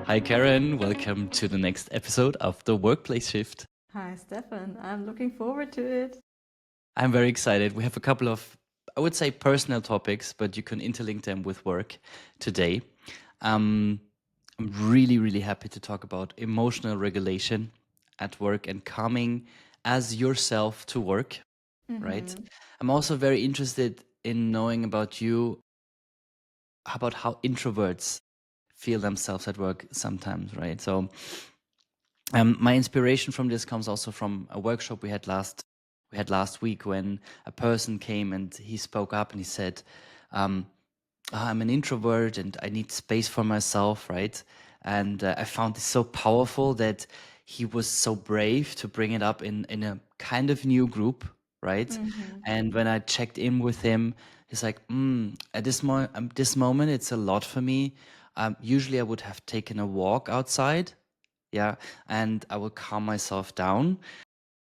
Hi, Karen. Welcome to the next episode of the Workplace Shift. Hi, Stefan. I'm looking forward to it. I'm very excited. We have a couple of, I would say, personal topics, but you can interlink them with work today. Um, I'm really, really happy to talk about emotional regulation at work and coming as yourself to work, right? Mm-hmm. I'm also very interested in knowing about you, about how introverts feel themselves at work sometimes, right? So my inspiration from this comes also from a workshop we had last week when a person came and he spoke up and he said, um, I'm an introvert and I need space for myself, right? And I found this so powerful that he was so brave to bring it up in a kind of new group, right? Mm-hmm. And when I checked in with him, he's like, at this moment, it's a lot for me. Usually, I would have taken a walk outside, yeah, and I will calm myself down.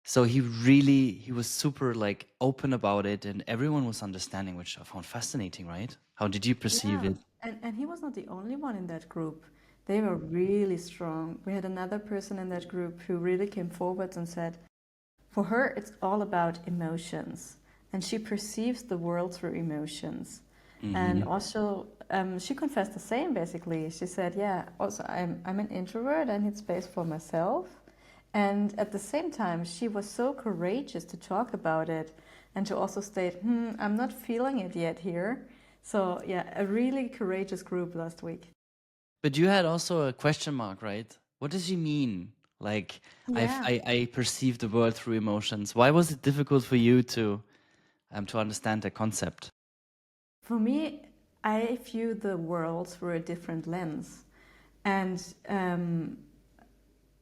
So he was super like open about it, and everyone was understanding, which I found fascinating, right? How did you perceive Yeah, it? and he was not the only one in that group. They were really strong. We had another person in that group who really came forward and said, for her, it's all about emotions, and she perceives the world through emotions. And Mm-hmm. also, she confessed the same basically. She said, "Yeah, also I'm an introvert. I need space for myself." And at the same time, she was so courageous to talk about it and to also state, I'm not feeling it yet here. So, yeah, a really courageous group last week. But you had also a question mark, right? What does he mean? Like Yeah. I perceive the world through emotions. Why was it difficult for you to understand the concept? For me, I view the world through a different lens. And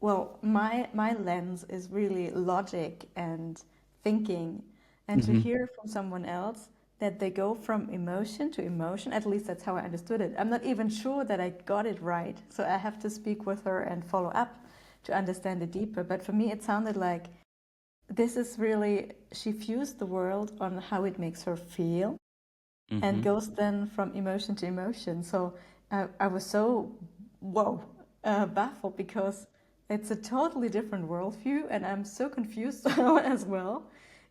well, my lens is really logic and thinking, and to Mm-hmm. hear from someone else that they go from emotion to emotion, at least that's how I understood it. I'm not even sure that I got it right, so I have to speak with her and follow up to understand it deeper. But for me, it sounded like this is really, she views the world on how it makes her feel and Mm-hmm. goes then from emotion to emotion. So I was so, whoa, baffled because it's a totally different worldview, and I'm so confused as well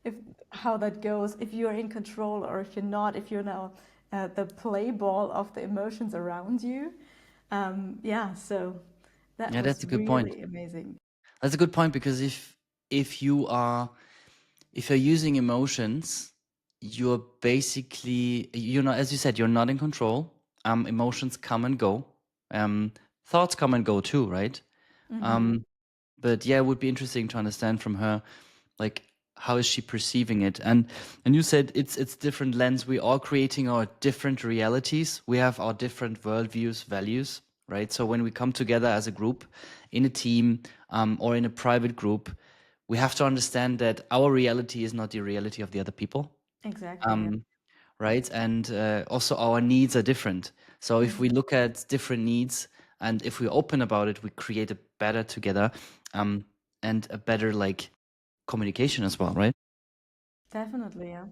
if how that goes, if you're in control or if you're not, if you're now the play ball of the emotions around you. Yeah, so that Yeah, was that's a good point. really amazing. That's a good point because if you are if you're using emotions, you're basically you're not, as you said, you're not in control. Emotions come and go. Thoughts come and go too, right? Mm-hmm. Um, but yeah, it would be interesting to understand from her, like how is she perceiving it? And you said it's different lens. We are creating our different realities. We have our different worldviews, values, right? So when we come together as a group, in a team, or in a private group, we have to understand that our reality is not the reality of the other people, Exactly. Yeah. um, right? And also our needs are different. So if we Mm-hmm. look at different needs and if we're open about it, we create a better together, um, and a better like communication as well, right? Definitely. Yeah.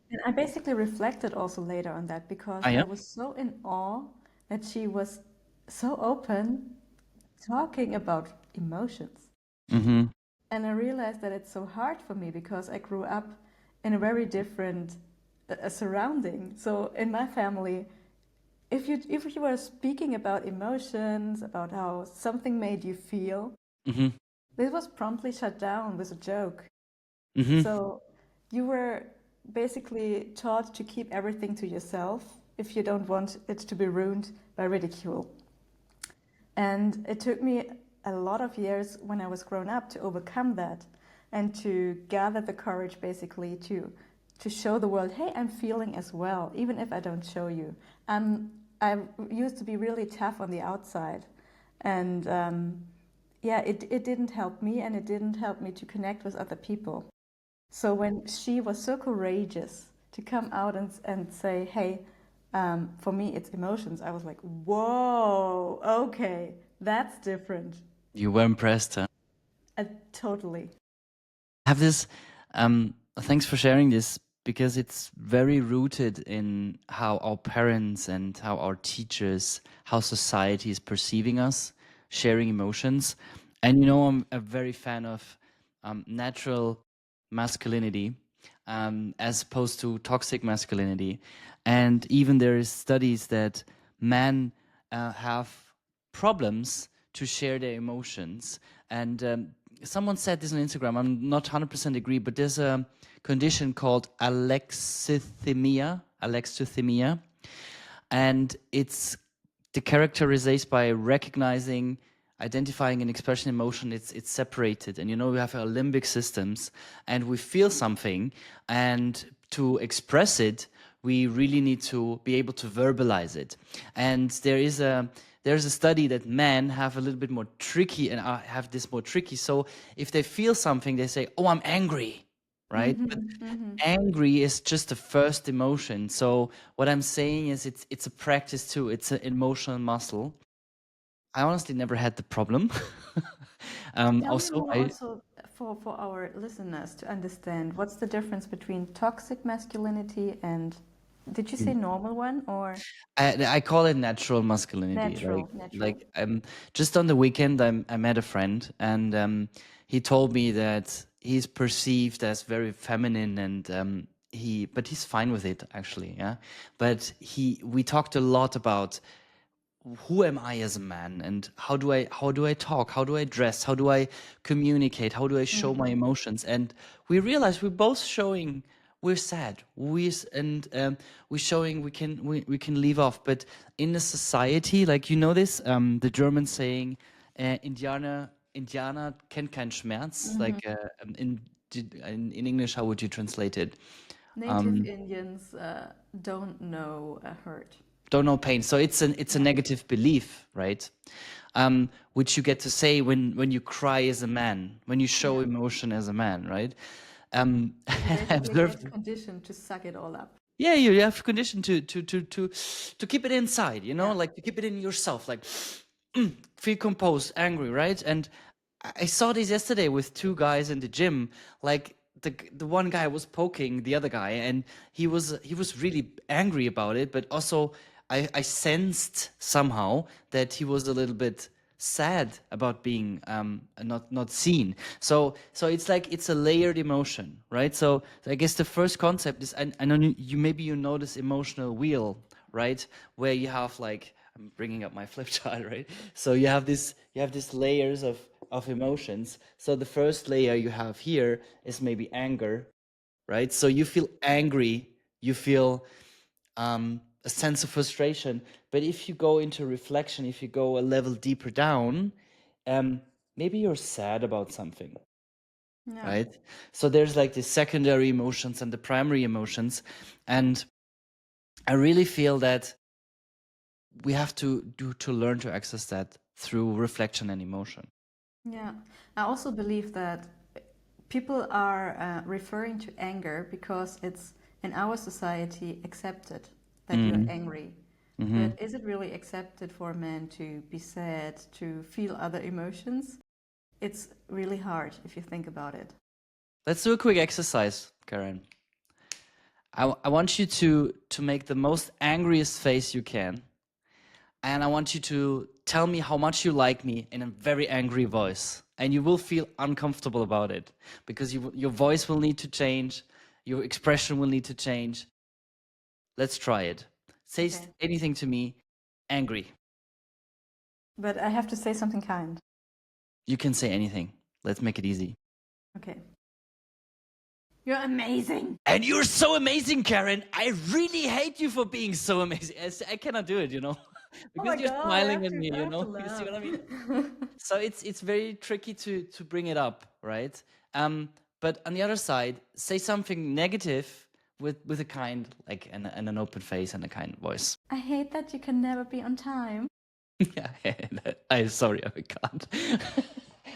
And I basically reflected also later on that Ah, because I yeah. was so in awe that she was so open talking about emotions. Mm-hmm. And I realized that it's so hard for me because I grew up in a very different surrounding. So in my family, if you were speaking about emotions, about how something made you feel, Mm-hmm. this was promptly shut down with a joke. Mm-hmm. So you were basically taught to keep everything to yourself if you don't want it to be ruined by ridicule. And it took me a lot of years when I was grown up to overcome that and to gather the courage basically to show the world, hey, I'm feeling as well, even if I don't show you. I used to be really tough on the outside, and yeah, it didn't help me, and it didn't help me to connect with other people. So when she was so courageous to come out and say, hey, for me, it's emotions, I was like, whoa, okay, that's different. You were impressed, huh? Totally. Have this. Thanks for sharing this because it's very rooted in how our parents and how our teachers, how society is perceiving us, sharing emotions. And I'm a very fan of natural masculinity as opposed to toxic masculinity. And even there is studies that men have problems to share their emotions. And someone said this on Instagram. I'm not 100% agree, but there's a condition called alexithymia, and it's the characterization by recognizing, identifying, and expressing emotion. It's separated, and we have our limbic systems, and we feel something, and to express it, we really need to be able to verbalize it. And there's a study that men have a little bit more tricky and have this more tricky. So if they feel something, they say, "Oh, I'm angry," right? But angry is just the first emotion. So what I'm saying is it's a practice too. It's an emotional muscle. I honestly never had the problem. Tell me Also, more also for our listeners to understand what's the difference between toxic masculinity and, did you say normal one or I call it natural masculinity. natural? Natural. Just on the weekend, I met a friend, and he told me that he's perceived as very feminine, and but he's fine with it actually. Yeah, but we talked a lot about who am I as a man, and how do I talk, how do I dress, how do I communicate, how do I show my emotions. And we realized we're both showing we're sad, and we're showing we can leave off. But in the society, like this, the German saying, Indianer kennt keinen Schmerz, like in English, how would you translate it? Native Indians don't know a hurt. Don't know pain. So it's a Yeah. negative belief, right? Which you get to say when you cry as a man, when you show Yeah. emotion as a man, right? You I basically observed. get conditioned to suck it all up. Yeah, you have conditioned to keep it inside, Yeah. like to keep it in yourself, like feel composed, angry, right? And I saw this yesterday with two guys in the gym. Like the one guy was poking the other guy, and he was really angry about it. But also, I sensed somehow that he was a little bit sad about being not seen. So it's like it's a layered emotion, right? So I guess the first concept is, I know you maybe this emotional wheel, right? Where you have, like, I'm bringing up my flip chart, right? So you have these layers of emotions. So the first layer you have here is maybe anger, right? So you feel angry, you feel a sense of frustration. But if you go into reflection, if you go a level deeper down, um, maybe you're sad about something, Yeah. right? So there's like the secondary emotions and the primary emotions. And I really feel that we have to learn to access that through reflection and emotion. Yeah. I also believe that people are referring to anger because it's in our society accepted that you're Mm. angry. Hmm. But is it really accepted for a man to be sad, to feel other emotions? It's really hard if you think about it. Let's do a quick exercise, Karen. I want you to make the most angriest face you can, and I want you to tell me how much you like me in a very angry voice. And you will feel uncomfortable about it because your voice will need to change, your expression will need to change. Let's try it. Say Okay. anything to me, angry. But I have to say something kind. You can say anything. Let's make it easy. Okay. You're amazing. And you're so amazing, Karen. I really hate you for being so amazing. I cannot do it, Oh because my you're God, smiling at me, I have to You see laugh. what I mean? So it's very tricky to bring it up, right? But on the other side, say something negative with a kind, like, and an open face and a kind voice. I hate that you can never be on time. Yeah, I'm sorry, I can't.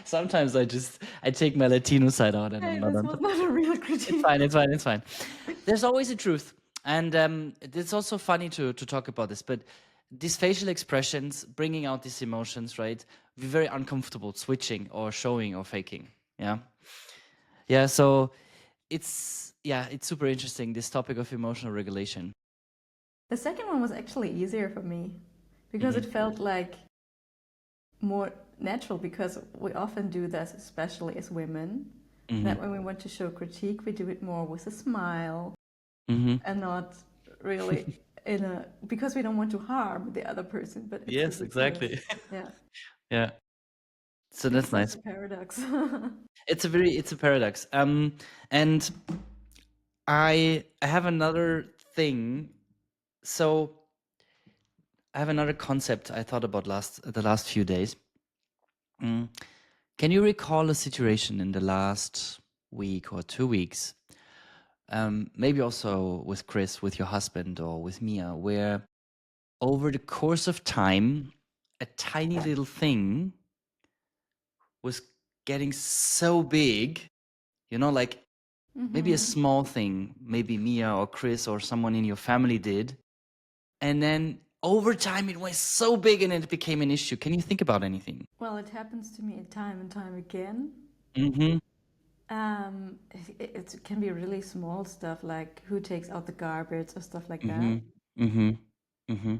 Sometimes I take my Latino side out and I'm Hey, not this on was time. not a real It's critique. fine. It's fine. It's fine. There's always a truth, and it's also funny to talk about this. But these facial expressions, bringing out these emotions, right? We're very uncomfortable switching or showing or faking. Yeah, yeah. So it's super interesting, this topic of emotional regulation. The second one was actually easier for me because it Hmm. felt like more natural because we often do this, especially as women, Hmm. that when we want to show critique, we do it more with a smile Hmm. and not really in a because we don't want to harm the other person, but it's Yes, ridiculous. exactly. Yeah, Yeah. So it's that's such nice. a paradox. It's a paradox. And I have another thing. So I have another concept I thought about the last few days. Mm. Can you recall a situation in the last week or 2 weeks, maybe also with Chris, with your husband, or with Mia, where over the course of time, a tiny little thing was getting so big, like maybe a Hmm. small thing, maybe Mia or Chris or someone in your family did. And then over time, it went so big and it became an issue. Can you think about anything? Well, it happens to me time and time again. Mm-hmm. It can be really small stuff like who takes out the garbage or stuff like that. Mm-hmm. Mm-hmm. Mm-hmm.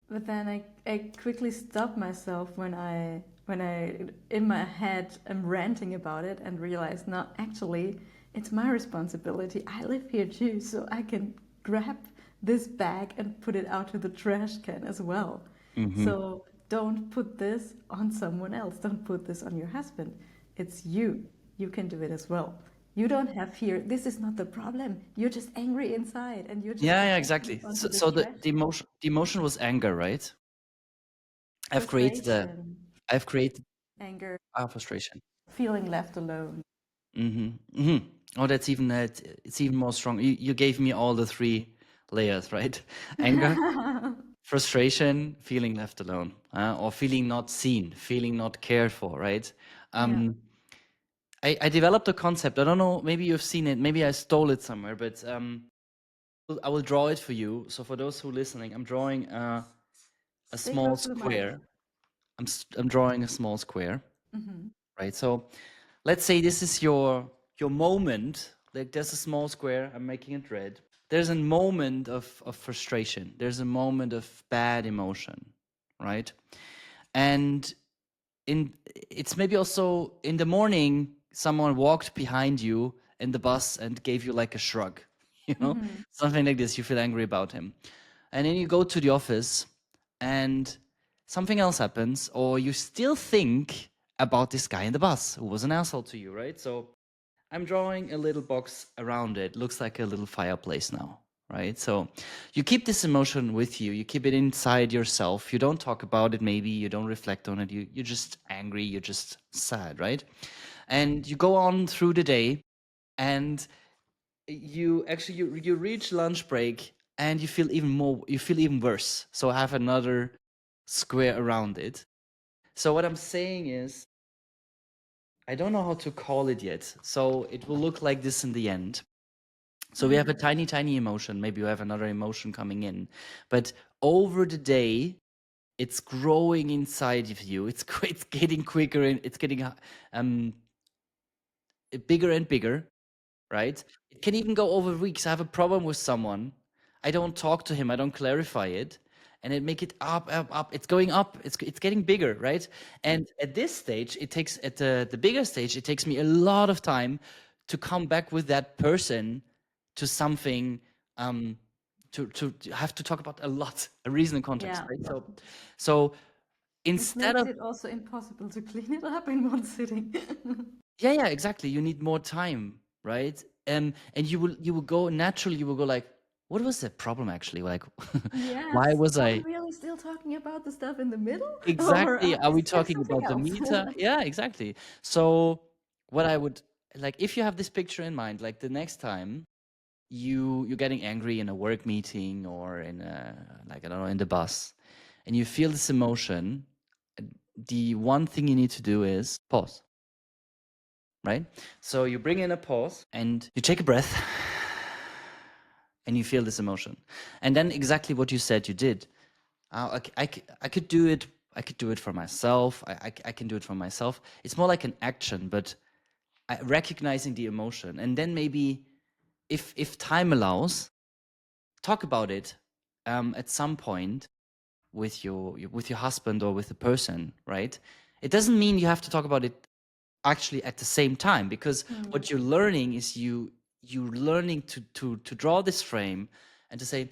But then I quickly stop myself when I in my head am ranting about it and realize no, actually it's my responsibility. I live here too, so I can grab this bag and put it out to the trash can as well. Mm-hmm. So don't put this on someone else. Don't put this on your husband. It's you. You can do it as well. You don't have fear. This is not the problem. You're just angry inside and you're just Yeah, yeah, dragging exactly. it onto So, the so the, trash the can. emotion was anger, right? I've created a, Frustration, I've created anger, frustration. feeling left alone. Mm-hmm. Mm-hmm. Oh, that's even it's even more strong. You gave me all the three layers, right? Anger, frustration, feeling left alone, or feeling not seen, feeling not cared for, right? Yeah. Um, I developed a concept. I don't know, maybe you've seen it, maybe I stole it somewhere, but I will draw it for you. So for those who are listening, I'm drawing a Stay small close to the mic. square. I'm drawing a small square, Hmm. right? So let's say this is your moment. Like there's a small square. I'm making it red. There's a moment of frustration. There's a moment of bad emotion, right? And in it's maybe also in the morning someone walked behind you in the bus and gave you like a shrug, Hmm. something like this. You feel angry about him, and then you go to the office and something else happens, or you still think about this guy in the bus who was an asshole to you, right? So I'm drawing a little box around it. Looks like a little fireplace now, right? So you keep this emotion with you. You keep it inside yourself. You don't talk about it, maybe. You don't reflect on it. You're just angry. You're just sad, right? And you go on through the day and you reach lunch break and you feel even worse. So I have another square around it. So what I'm saying is, I don't know how to call it yet. So it will look like this in the end. So we have a tiny, tiny emotion. Maybe you have another emotion coming in. But over the day, it's growing inside of you. It's getting quicker and it's getting um, bigger and bigger, right? It can even go over weeks. I have a problem with someone. I don't talk to him. I don't clarify it. And it make it up, up, up. It's going up. It's getting bigger, right? And at this stage, it takes at the bigger stage, it takes me a lot of time to come back with that person to something um to have to talk about a lot, a reason and context, Yeah. right? So Which instead makes of it also impossible to clean it up in one sitting. yeah, yeah, exactly. You need more time, right? And you will go naturally. You will go like, what was the problem actually? Like, why Yes. was Are we I really still talking about the stuff in the middle? Or exactly? Are is we there talking something about the else? meter? Yeah, exactly. So what I would like, if you have this picture in mind, like the next time you're getting angry in a work meeting or in a like I don't know in the bus, and you feel this emotion, the one thing you need to do is pause, right? So you bring in a pause and you take a breath and you feel this emotion. And then exactly what you said you did. I could do it. I could do it for myself. I can do it for myself. It's more like an action, but recognizing the emotion. And then maybe if time allows, talk about it at some point with your husband or with the person, right? It doesn't mean you have to talk about it actually at the same time, because what you're learning is you're learning to draw this frame and to say,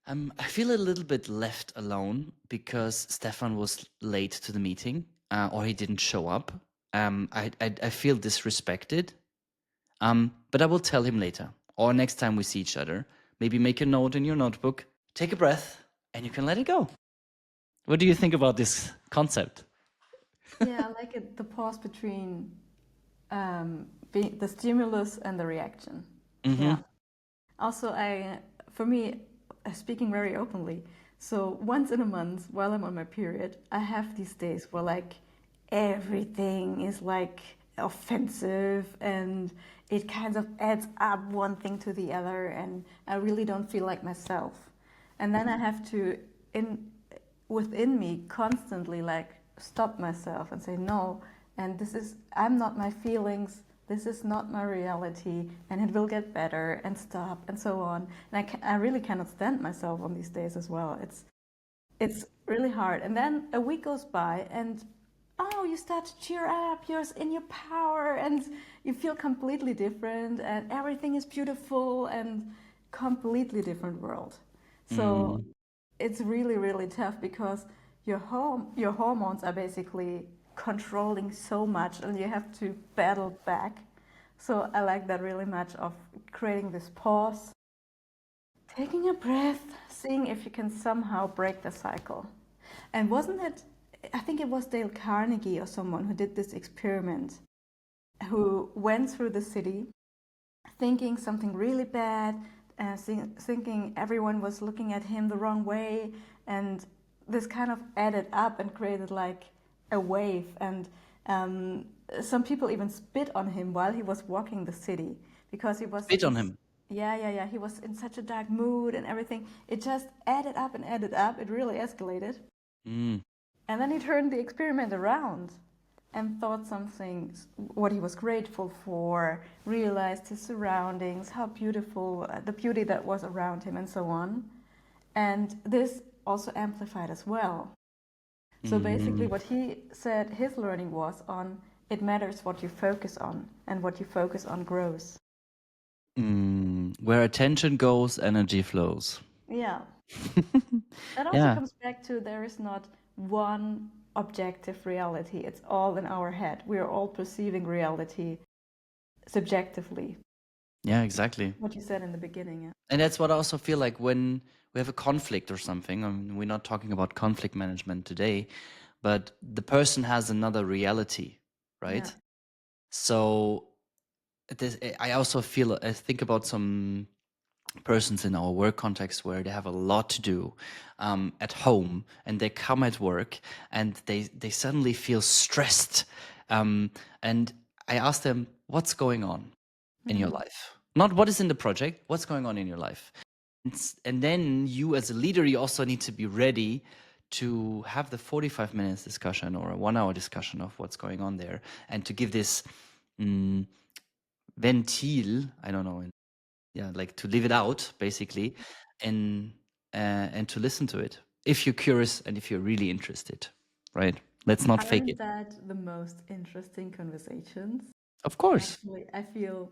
I feel a little bit left alone because Stefan was late to the meeting, or he didn't show up. I feel disrespected. But I will tell him later, or next time we see each other. Maybe make a note in your notebook, take a breath, and you can let it go. What do you think about this concept? Yeah, I like it, the pause between the stimulus and the reaction. Mm-hmm. Yeah. Also, for me, speaking very openly, so once in a month while I'm on my period, I have these days where like everything is like offensive and it kind of adds up one thing to the other, and I really don't feel like myself. And then I have to, in within me, constantly like stop myself and say no, and this is, I'm not my feelings, this is not my reality, and it will get better, and stop, and so on. And I really cannot stand myself on these days as well. It's really hard. And then a week goes by, and oh, you start to cheer up, you're in your power, and you feel completely different, and everything is beautiful, and completely different world. So Mm. it's really, really tough because your hormones are basically controlling so much, and you have to battle back. So I like that really much, of creating this pause, taking a breath, seeing if you can somehow break the cycle. And wasn't it, I think it was Dale Carnegie or someone who did this experiment, who went through the city thinking something really bad, thinking everyone was looking at him the wrong way, and this kind of added up and created like a wave. And some people even spit on him while he was walking the city because he was Spit in, on him. yeah, he was in such a dark mood and everything. It just added up and added up. It really escalated. Mm. And then he turned the experiment around and thought something, what he was grateful for, realized his surroundings, how beautiful, the beauty that was around him, and so on. And this also amplified as well. So basically, Mm. what he said his learning was on, it matters what you focus on, and what you focus on grows. Mm. Where attention goes, energy flows. Yeah. That also Yeah. comes back to, there is not one objective reality. It's all in our head. We are all perceiving reality subjectively. Yeah, exactly. What you said in the beginning. Yeah. And that's what I also feel like when we have a conflict or something. I mean, we're not talking about conflict management today, but the person has another reality, Yeah. right? So I also feel, I think about some persons in our work context where they have a lot to do at home, and they come at work and they suddenly feel stressed. And I ask them, what's going on in your life? Not what is in the project, what's going on in your life? And then you as a leader, you also need to be ready to have the 45 minutes discussion or a 1 hour discussion of what's going on there, and to give this mm, ventil, I don't know, yeah, like to leave it out basically, and and to listen to it if you're curious and if you're really interested, right? Let's not fake Aren't it. that the most interesting conversations? Of course. Actually, I feel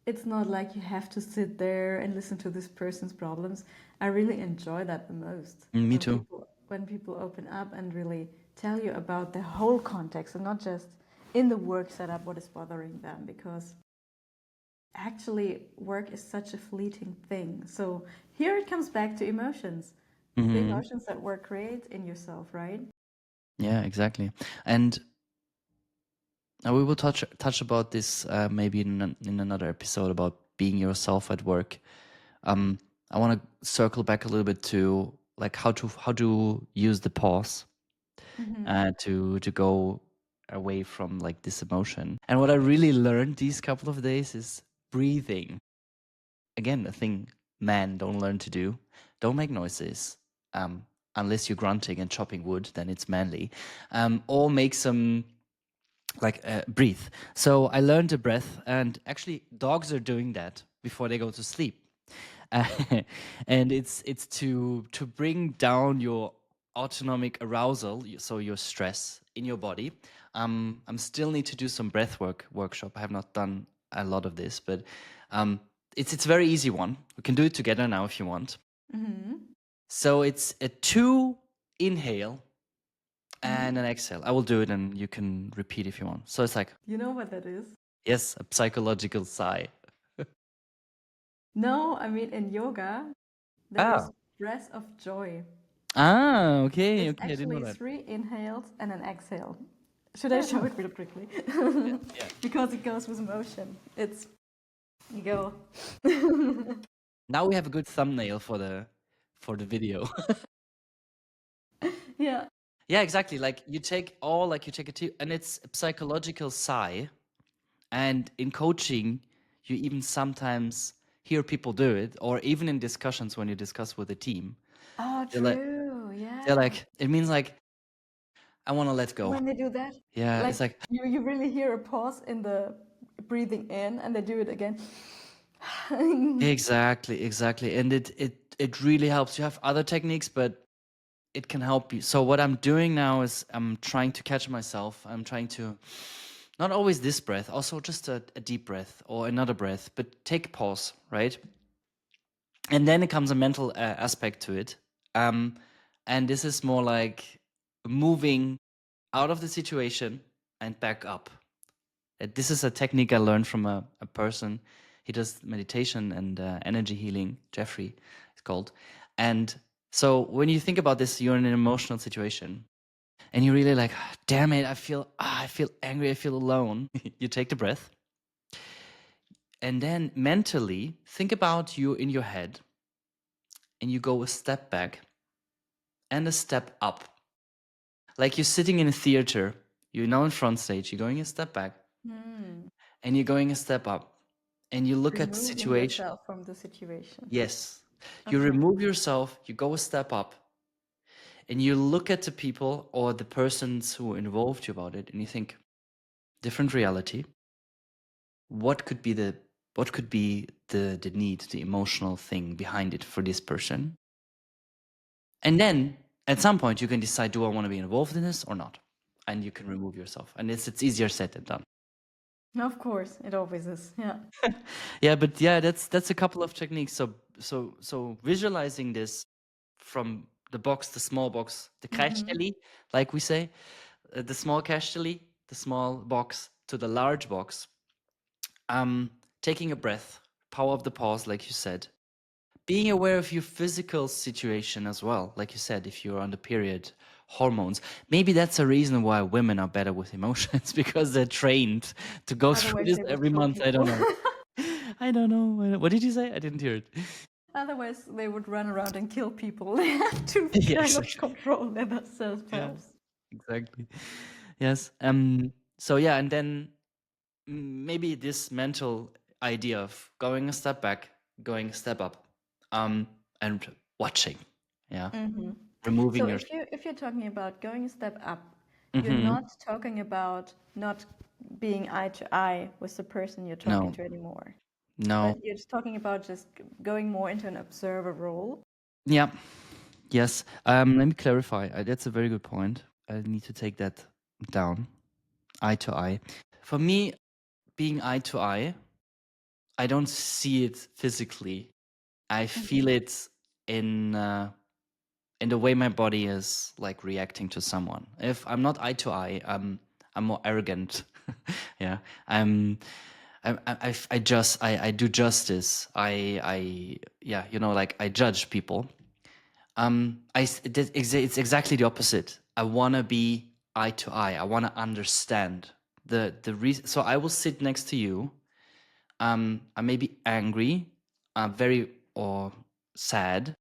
it's not like you have to sit there and listen to this person's problems. I really enjoy that the most, Me too. when people open up and really tell you about the whole context, and not just in the work setup what is bothering them, because actually work is such a fleeting thing. So here it comes back to emotions. The Hmm. emotions that work creates in yourself, right? Yeah, exactly. And we will touch about this maybe in another episode about being yourself at work. I want to circle back a little bit to like how to use the pause to go away from like this emotion. And what I really learned these couple of days is breathing. Again, a thing men don't learn to do. Don't make noises. Unless you're grunting and chopping wood, then it's manly. Or make some like breathe. So I learned a breath, and actually dogs are doing that. before they go to sleep. And it's to bring down your autonomic arousal, so your stress in your body. I'm still need to do some breath workshop. I have not done a lot of this, but it's a very easy one. We can do it together now if you want. So it's a 2 inhale and an exhale. I will do it and you can repeat if you want. So it's like, You know what that is? yes, a psychological sigh. No, I mean in yoga, that Ah. is breath of joy. Ah, okay, It's okay, I didn't know actually that. 3 inhales and an exhale. Should I Yeah, show no. it real quickly? Yeah, yeah. Because it goes with motion. It's, you go. Now we have a good thumbnail for the video. Yeah. Yeah, exactly. Like you take a two, and it's a psychological sigh. And in coaching, you even sometimes hear people do it, or even in discussions when you discuss with a team. Oh, They're like, true. they're Yeah. like, it means like I want to let go. When they do that, Yeah, it's like like you really hear a pause in the breathing in and they do it again. exactly, exactly. And it really helps. You have other techniques, but it can help you. So what I'm doing now is I'm trying to catch myself. I'm trying to not always this breath, also just a deep breath or another breath, but take a pause, right? And then it comes a mental aspect to it. And this is more like moving out of the situation and back up. This is a technique I learned from a person. He does meditation and energy healing. Jeffrey, it's called. And so when you think about this, you're in an emotional situation, and you're really like, "Ah, damn it, I feel angry, I feel alone." You take the breath, and then mentally think about you in your head, and you go a step back and a step up, like you're sitting in a theater. You're now in front stage. You're going a step back, Hmm. and you're going a step up, and you look at the Removing situation. yourself from the situation. Yes. You Okay. remove yourself, you go a step up, and you look at the people or the persons who involved you about it, and you think, different reality. What could be the need, the emotional thing behind it for this person? And then at some point you can decide, do I want to be involved in this or not? And you can remove yourself. And it's easier said than done. Of course, it always is. Yeah. Yeah, but yeah, that's a couple of techniques. So visualizing this from the box, the small box, the Kästeli, like we say, the small Kästeli, the small box to the large box. Taking a breath, power of the pause, like you said, being aware of your physical situation as well, like you said, if you're on the period, hormones. Maybe that's a reason why women are better with emotions because they're trained to go through Otherwise, this they would every kill month. I don't people. know. I don't know. What did you say? I didn't hear it. Otherwise, they would run around and kill people. They have to Yeah, kind of exactly. control Yeah, themselves. exactly. Yes. So yeah, and then maybe this mental idea of going a step back, going a step up, and watching. Yeah, So removing your. if you're talking about going a step up, you're Hmm. not talking about not being eye to eye with the person you're talking No, to anymore, no. but you're just talking about just going more into an observer role. Yeah. Yes. Let me clarify. That's a very good point. I need to take that down. Eye to eye. For me, being eye to eye, I don't see it physically. I feel it in uh, in the way my body is like reacting to someone. If I'm not eye to eye, I'm more arrogant. Yeah, I'm. I do justice. Yeah, like I judge people. It's exactly the opposite. I want to be eye to eye. I want to understand the reason. So I will sit next to you. I may be angry, very or sad.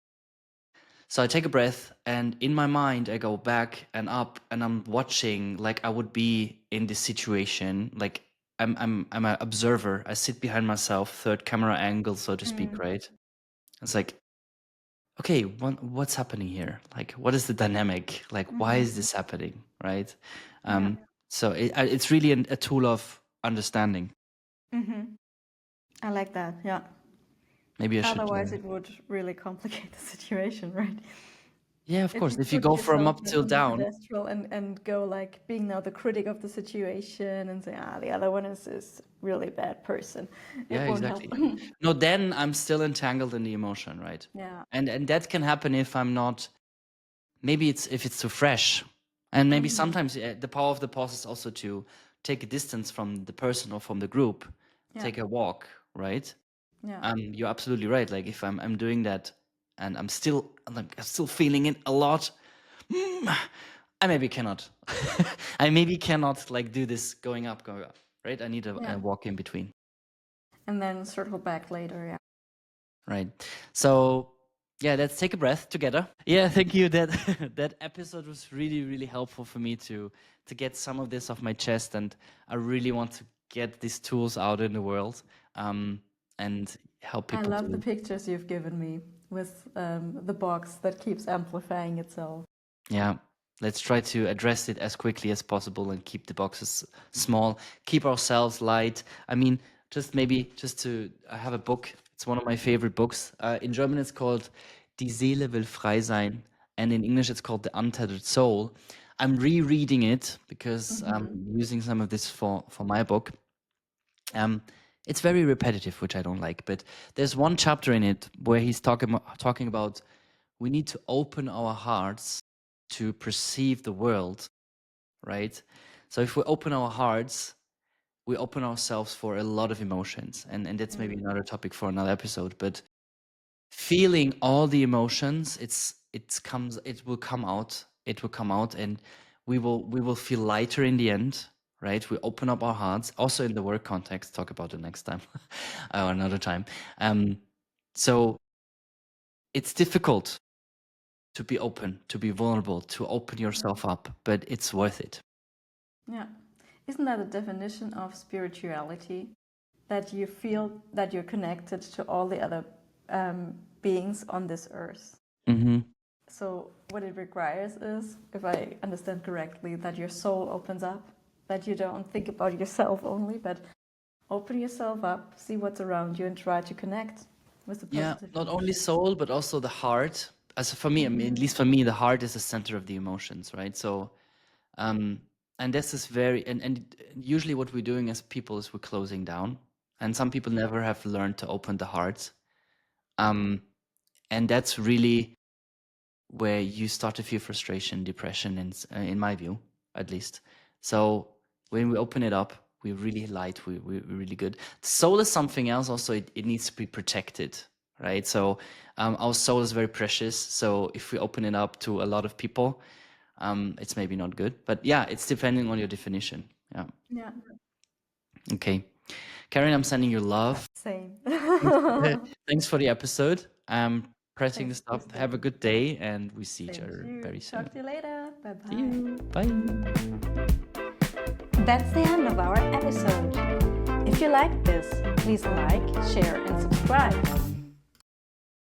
So I take a breath, and in my mind, I go back and up, and I'm watching like I would be in this situation. Like I'm an observer. I sit behind myself, third camera angle, so to speak. Right? It's like, okay, what's happening here? Like, what is the dynamic? Like, why is this happening? Right? Yeah. So it's really a tool of understanding. I like that. Yeah. Maybe I should. Otherwise, it would really complicate the situation, right? Yeah, of course. you If you put go from yourself up till on the down. pedestal and go like being now the critic of the situation and say, the other one is really bad person. It Yeah, won't help. exactly. No, then I'm still entangled in the emotion, right? Yeah. And that can happen if I'm not. Maybe it's if it's too fresh, and maybe sometimes the power of the pause is also to take a distance from the person or from the group, Yeah. take a walk, right? Yeah. You're absolutely right. Like if I'm doing that, and I'm still feeling it a lot. I maybe cannot. I maybe cannot like do this going up, right? I need a walk in between. And then circle back later, yeah. Right. So yeah, let's take a breath together. Yeah, thank you. That that episode was really, really helpful for me to get some of this off my chest, and I really want to get these tools out in the world, and help I people love the to. pictures you've given me with the box that keeps amplifying itself. Yeah, let's try to address it as quickly as possible and keep the boxes small, keep ourselves light. I mean, I have a book. It's one of my favorite books. In German, it's called Die Seele will frei sein. And in English, it's called The Untethered Soul. I'm rereading it because I'm using some of this for my book. It's very repetitive, which I don't like. But there's one chapter in it where he's talking about we need to open our hearts to perceive the world, right? So if we open our hearts, we open ourselves for a lot of emotions, and that's maybe another topic for another episode. But feeling all the emotions, it will come out, and we will feel lighter in the end, right? We open up our hearts, also in the work context. Talk about it next time or another time. So it's difficult to be open, to be vulnerable, to open yourself up, but it's worth it. Yeah. Isn't that a definition of spirituality? That you feel that you're connected to all the other beings on this earth. Mm-hmm. So what it requires is, if I understand correctly, that your soul opens up, that you don't think about yourself only, but open yourself up, see what's around you, and try to connect with the positive. Not only soul, but also the heart. As for me, I mean, at least for me, the heart is the center of the emotions, right? So, and this is and usually what we're doing as people is we're closing down, and some people never have learned to open the heart, and that's really where you start to feel frustration, depression, and in my view, at least. So when we open it up, we're really light. We're really good. The soul is something else. Also, it needs to be protected, right? So our soul is very precious. So if we open it up to a lot of people, it's maybe not good. But yeah, it's depending on your definition. Yeah. Yeah. Okay. Karen, I'm sending you love. Same. Thanks for the episode. I'm pressing the Thanks, stop. Tristan. Have a good day, and we see each Same other to you. very soon. Talk to you later. Bye-bye. See you. Bye. That's the end of our episode. If you liked this, please like, share, and subscribe.